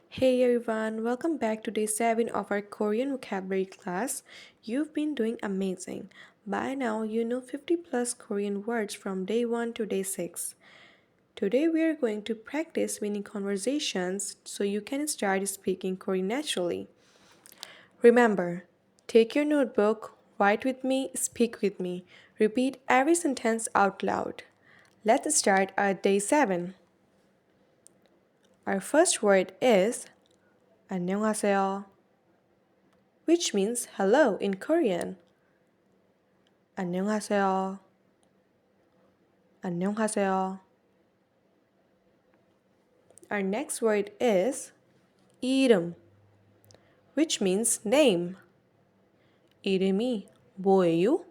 Hey everyone, welcome back to day 7 of our Korean vocabulary class. You've been doing amazing. By now, you know 50 plus Korean words from day 1 to day 6. Today, we are going to practice mini conversations so you can start speaking Korean naturally. Remember, take your notebook, write with me, speak with me. Repeat every sentence out loud. Let's start at day 7. Our first word is 안녕하세요, which means hello in Korean. 안녕하세요. 안녕하세요. Our next word is 이름, which means name. 이름이 뭐예요?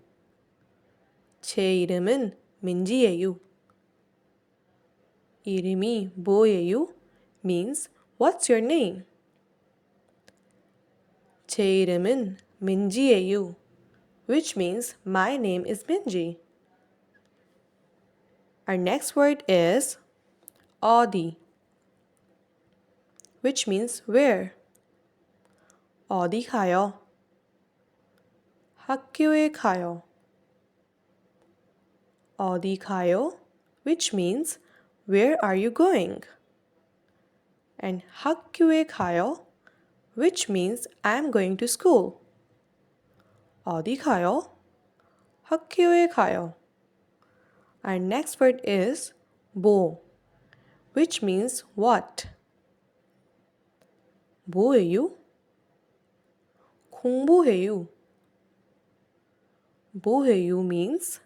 제 이름은 민지예요. 이름이 뭐예요? means what's your name? 제 이름은 민지예요, which means my name is Minji. Our next word is 어디, which means where. 어디 가요? 학교에 가요. 어디 가요? which means where are you going? And 학교에 가요, which means I'm going to school. 어디 가요? 학교에 가요. Our next word is 뭐, which means what. 뭐예요? 공부해요. 뭐해요 means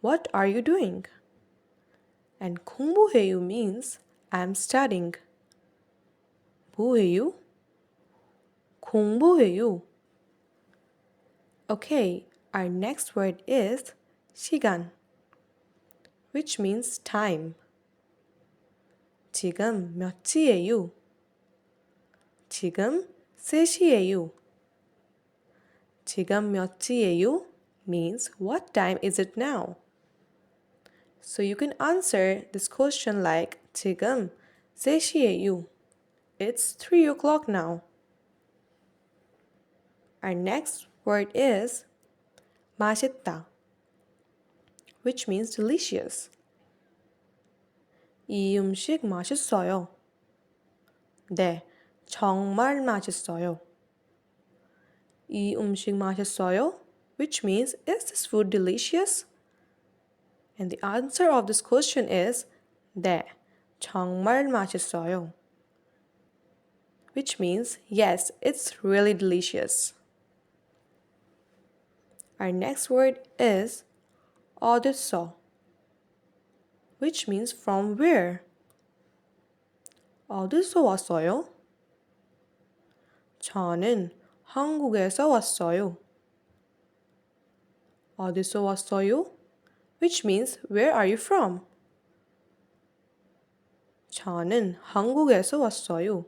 what are you doing? And 공부해요 means I'm studying. 뭐해요? 공부해요. Okay, our next word is 시간, which means time. 지금 몇 시예요? 지금 3시예요. 지금 몇 시예요 means what time is it now? So you can answer this question like 지금 3시예요. It's 3 o'clock now. Our next word is 맛있다, which means delicious. 이 음식 맛있어요. 네, 정말 맛있어요. 이 음식 맛있어요, which means is this food delicious? And the answer of this question is 네, 정말 맛있어요, which means yes, it's really delicious. Our next word is 어디서, which means from where. 어디서 왔어요? 저는 한국에서 왔어요. 어디서 왔어요? which means where are you from? 저는 한국에서 왔어요,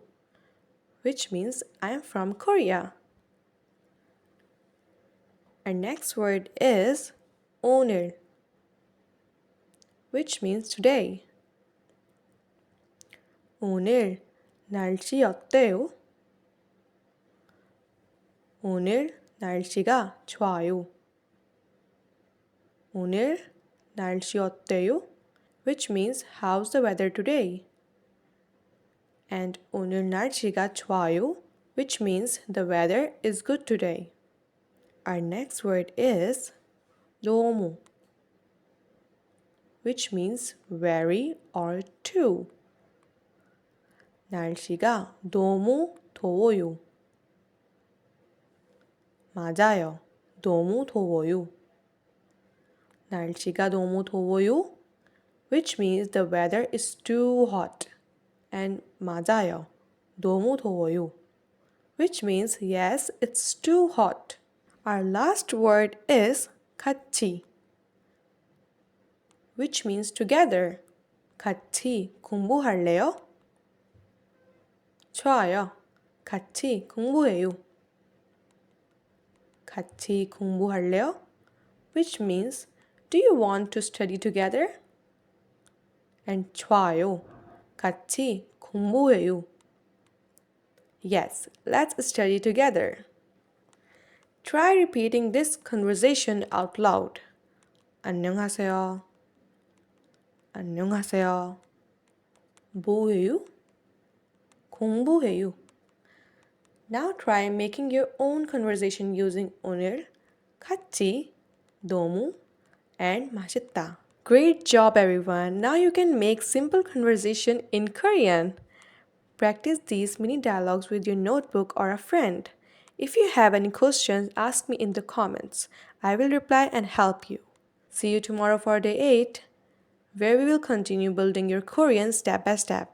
which means I'm from Korea. Our next word is 오늘, which means today. 오늘 날씨 어때요? 오늘 날씨가 좋아요. 오늘 날씨 어때요? which means how's the weather today? And 오늘 날씨가 좋아요, which means the weather is good today. Our next word is 너무, which means very or too. 날씨가 너무 더워요. 맞아요. 너무 더워요. 날씨가 너무 더워요, which means the weather is too hot. And 맞아요. 너무 더워요, which means yes, it's too hot. Our last word is 같이, which means together. 같이 공부할래요? 좋아요. 같이 공부해요. 같이 공부할래요? which means do you want to study together? and 좋아요. 같이 공부해요. Yes, let's study together. Try repeating this conversation out loud. 안녕하세요. 안녕하세요. 뭐해요? 공부해요. Now try making your own conversation using 오늘, 같이, 너무, and 맛있다. Great job, everyone. Now you can make simple conversation in Korean. Practice these mini dialogues with your notebook or a friend. If you have any questions, ask me in the comments. I will reply and help you. See you tomorrow for day 8, where we will continue building your Korean step by step.